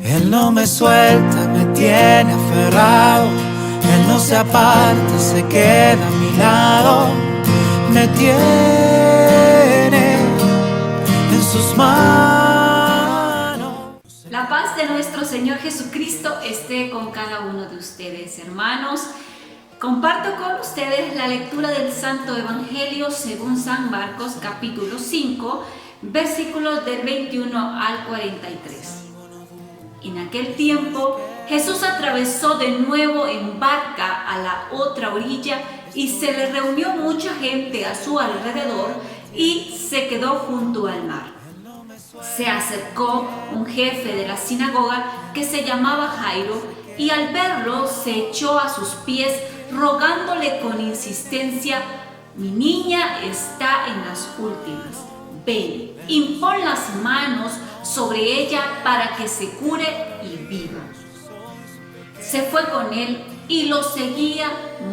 Él no me suelta, me tiene aferrado. Él no se aparta, se queda a mi lado. Me tiene en sus manos. La paz de nuestro Señor Jesucristo esté con cada uno de ustedes, hermanos. Comparto con ustedes la lectura del Santo Evangelio según San Marcos, capítulo 5, versículos del 21 al 43. En aquel tiempo, Jesús atravesó de nuevo en barca a la otra orilla y se le reunió mucha gente a su alrededor y se quedó junto al mar. Se acercó un jefe de la sinagoga que se llamaba Jairo y al verlo se echó a sus pies rogándole con insistencia: «Mi niña está en las últimas. Ven, impon las manos sobre ella para que se cure y viva». Se fue con él y lo seguía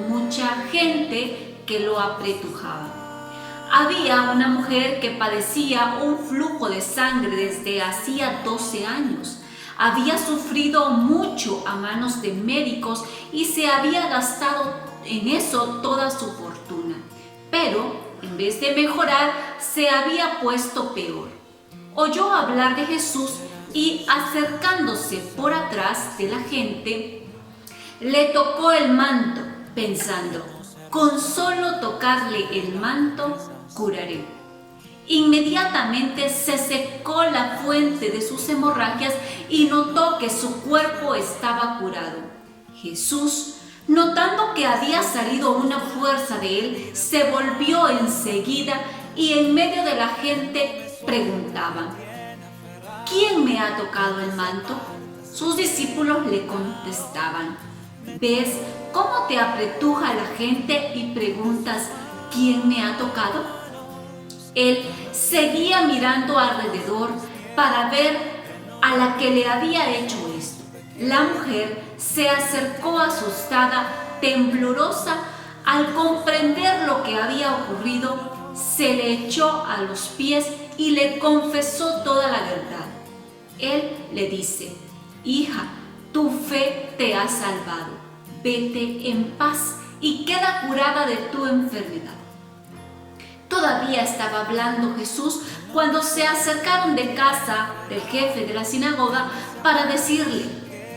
mucha gente que lo apretujaba. Había una mujer que padecía un flujo de sangre desde hacía 12 años. Había sufrido mucho a manos de médicos y se había gastado en eso toda su fortuna. Pero, en vez de mejorar, se había puesto peor. Oyó hablar de Jesús y, acercándose por atrás de la gente, le tocó el manto, pensando: «Con solo tocarle el manto, curaré». Inmediatamente se secó la fuente de sus hemorragias y notó que su cuerpo estaba curado. Jesús, notando que había salido una fuerza de él, se volvió enseguida y en medio de la gente preguntaba: «¿Quién me ha tocado el manto?». Sus discípulos le contestaban: «¿Ves cómo te apretuja la gente y preguntas: ¿quién me ha tocado?». Él seguía mirando alrededor para ver a la que le había hecho esto. La mujer se acercó asustada, temblorosa. Al comprender lo que había ocurrido, se le echó a los pies y le confesó toda la verdad. Él le dice: «Hija, tu fe te ha salvado. Vete en paz y queda curada de tu enfermedad». Todavía estaba hablando Jesús cuando se acercaron de casa del jefe de la sinagoga para decirle: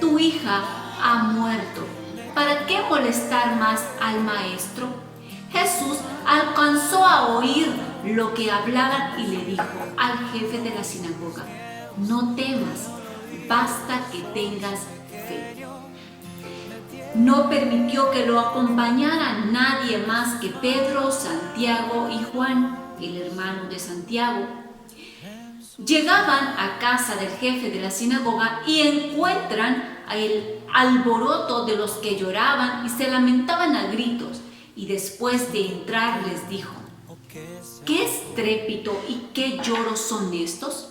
«Tu hija ha muerto. ¿Para qué molestar más al maestro?». Jesús alcanzó a oír lo que hablaban y le dijo al jefe de la sinagoga: «No temas, basta que tengas fe». No permitió que lo acompañara nadie más que Pedro, Santiago y Juan, el hermano de Santiago. Llegaban a casa del jefe de la sinagoga y encuentran el alboroto de los que lloraban y se lamentaban a gritos. Y después de entrar les dijo: «¿Qué estrépito y qué lloros son estos?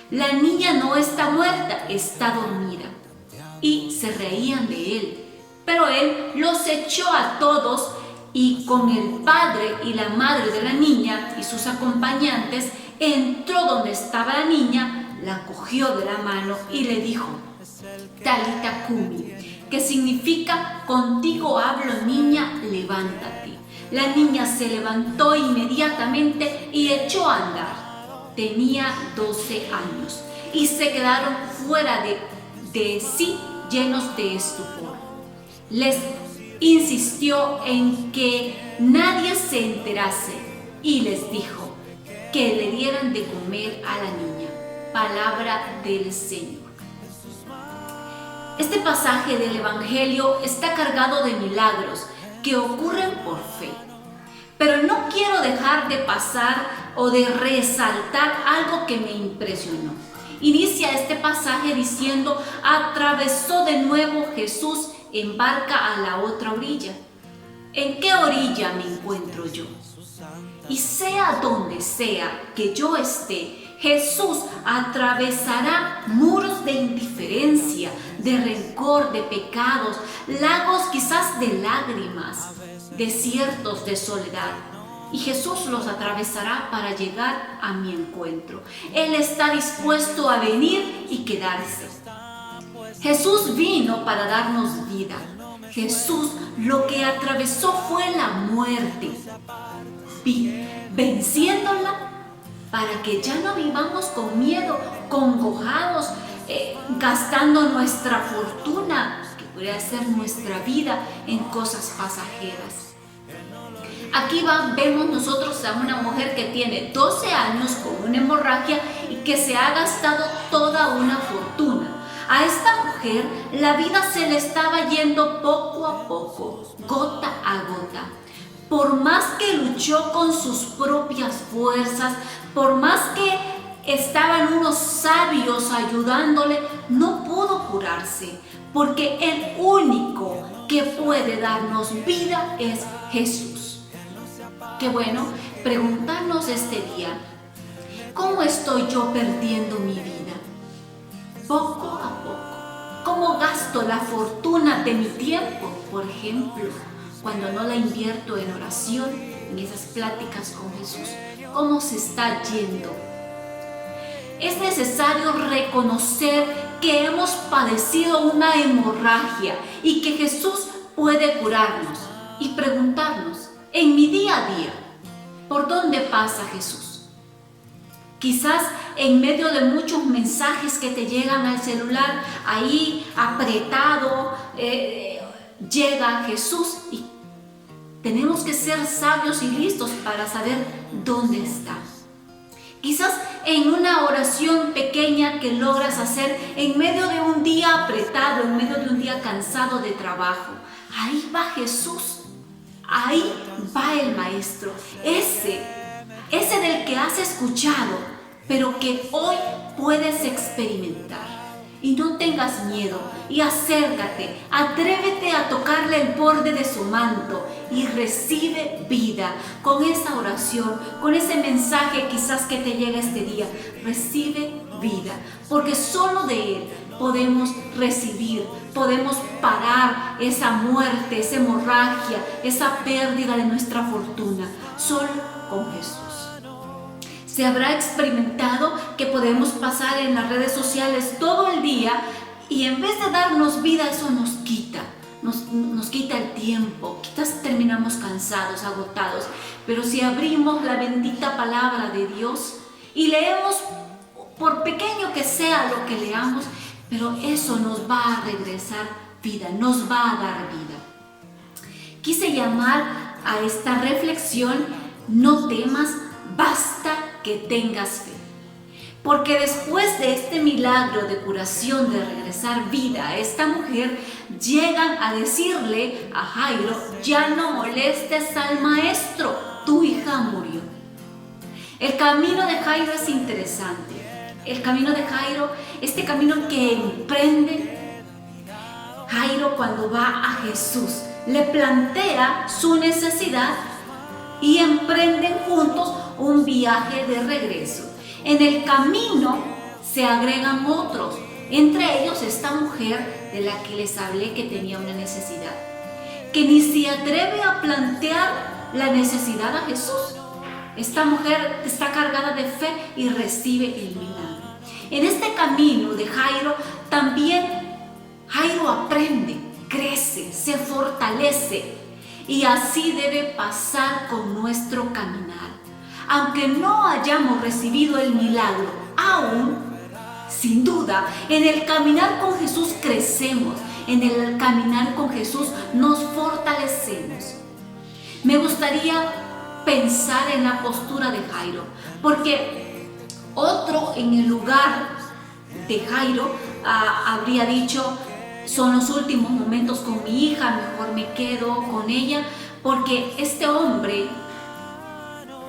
La niña no está muerta, está dormida». Y se reían de él. Pero él los echó a todos y con el padre y la madre de la niña y sus acompañantes entró donde estaba la niña, la cogió de la mano y le dijo: «Talita cumi», que significa: «Contigo hablo, niña, levántate». La niña se levantó inmediatamente y echó a andar. Tenía 12 años y se quedaron fuera de sí, llenos de estupor. Les insistió en que nadie se enterase y les dijo que le dieran de comer a la niña. Palabra del Señor. Este pasaje del Evangelio está cargado de milagros que ocurren por fe. Pero no quiero dejar de pasar o de resaltar algo que me impresionó. Inicia este pasaje diciendo: «Atravesó de nuevo Jesús en barca a la otra orilla». ¿En qué orilla me encuentro yo? Y sea donde sea que yo esté, Jesús atravesará muros de indiferencia, de rencor, de pecados, lagos quizás de lágrimas, desiertos de soledad. Y Jesús los atravesará para llegar a mi encuentro. Él está dispuesto a venir y quedarse. Jesús vino para darnos vida. Jesús lo que atravesó fue la muerte, venciéndola para que ya no vivamos con miedo, congojados, gastando nuestra fortuna, que podría ser nuestra vida, en cosas pasajeras. Aquí vemos nosotros a una mujer que tiene 12 años con una hemorragia y que se ha gastado toda una fortuna. A esta mujer la vida se le estaba yendo poco a poco, gota a gota. Por más que luchó con sus propias fuerzas, por más que estaban unos sabios ayudándole, no pudo curarse, porque el único que puede darnos vida es Jesús. Qué bueno preguntarnos este día, ¿cómo estoy yo perdiendo mi vida? Poco a poco. ¿Cómo gasto la fortuna de mi tiempo, por ejemplo, cuando no la invierto en oración, en esas pláticas con Jesús? ¿Cómo se está yendo? Es necesario reconocer que hemos padecido una hemorragia y que Jesús puede curarnos y preguntarnos, en mi día a día, ¿por dónde pasa Jesús? Quizás en medio de muchos mensajes que te llegan al celular, ahí apretado, llega Jesús y tenemos que ser sabios y listos para saber dónde está. Quizás en una oración pequeña que logras hacer en medio de un día apretado, en medio de un día cansado de trabajo, ahí va Jesús, ahí va el Maestro, ese del que has escuchado, pero que hoy puedes experimentar. Y no tengas miedo y acércate, atrévete a tocarle el borde de su manto y recibe vida con esa oración, con ese mensaje quizás que te llega este día. Recibe vida, porque solo de Él podemos recibir, podemos parar esa muerte, esa hemorragia, esa pérdida de nuestra fortuna, solo con Jesús. Se habrá experimentado que podemos pasar en las redes sociales todo el día y en vez de darnos vida, eso nos quita el tiempo, quizás terminamos cansados, agotados. Pero si abrimos la bendita palabra de Dios y leemos, por pequeño que sea lo que leamos, pero eso nos va a regresar vida, nos va a dar vida. Quise llamar a esta reflexión, no temas, basta que tengas fe. Porque después de este milagro de curación, de regresar vida a esta mujer, llegan a decirle a Jairo, ya no molestes al maestro, tu hija murió. El camino de Jairo es interesante. El camino de Jairo, este camino que emprende Jairo cuando va a Jesús, le plantea su necesidad y emprenden juntos un viaje de regreso. En el camino se agregan otros, entre ellos esta mujer de la que les hablé que tenía una necesidad, que ni se atreve a plantear la necesidad a Jesús. Esta mujer está cargada de fe y recibe el milagro. En este camino de Jairo, también Jairo aprende, crece, se fortalece. Y así debe pasar con nuestro caminar. Aunque no hayamos recibido el milagro aún, sin duda, en el caminar con Jesús crecemos. En el caminar con Jesús nos fortalecemos. Me gustaría pensar en la postura de Jairo, porque otro en el lugar de Jairo habría dicho, son los últimos momentos con mi hija, mejor me quedo con ella, porque este hombre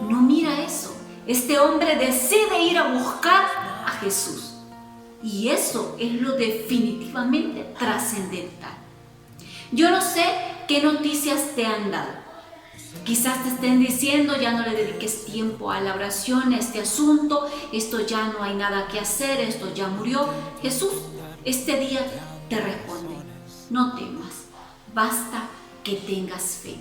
no mira eso. Este hombre decide ir a buscar a Jesús. Y eso es lo definitivamente trascendental. Yo no sé qué noticias te han dado. Quizás te estén diciendo, ya no le dediques tiempo a la oración, a este asunto, esto ya no hay nada que hacer, esto ya murió. Jesús, este día te responde, no temas, basta que tengas fe.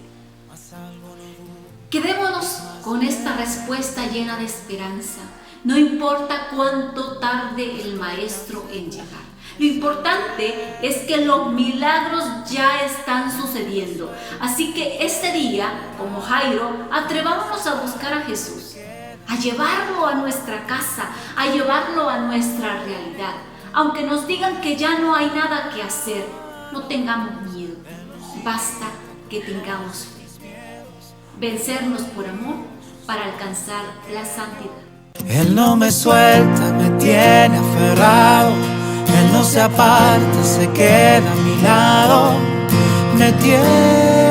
Quedémonos con esta respuesta llena de esperanza. No importa cuánto tarde el Maestro en llegar. Lo importante es que los milagros ya están sucediendo. Así que este día, como Jairo, atrevámonos a buscar a Jesús, a llevarlo a nuestra casa, a llevarlo a nuestra realidad. Aunque nos digan que ya no hay nada que hacer, no tengamos miedo. Basta que tengamos fe. Vencernos por amor para alcanzar la santidad. Él no me suelta, me tiene aferrado. Él no se aparta, se queda a mi lado. Me tiene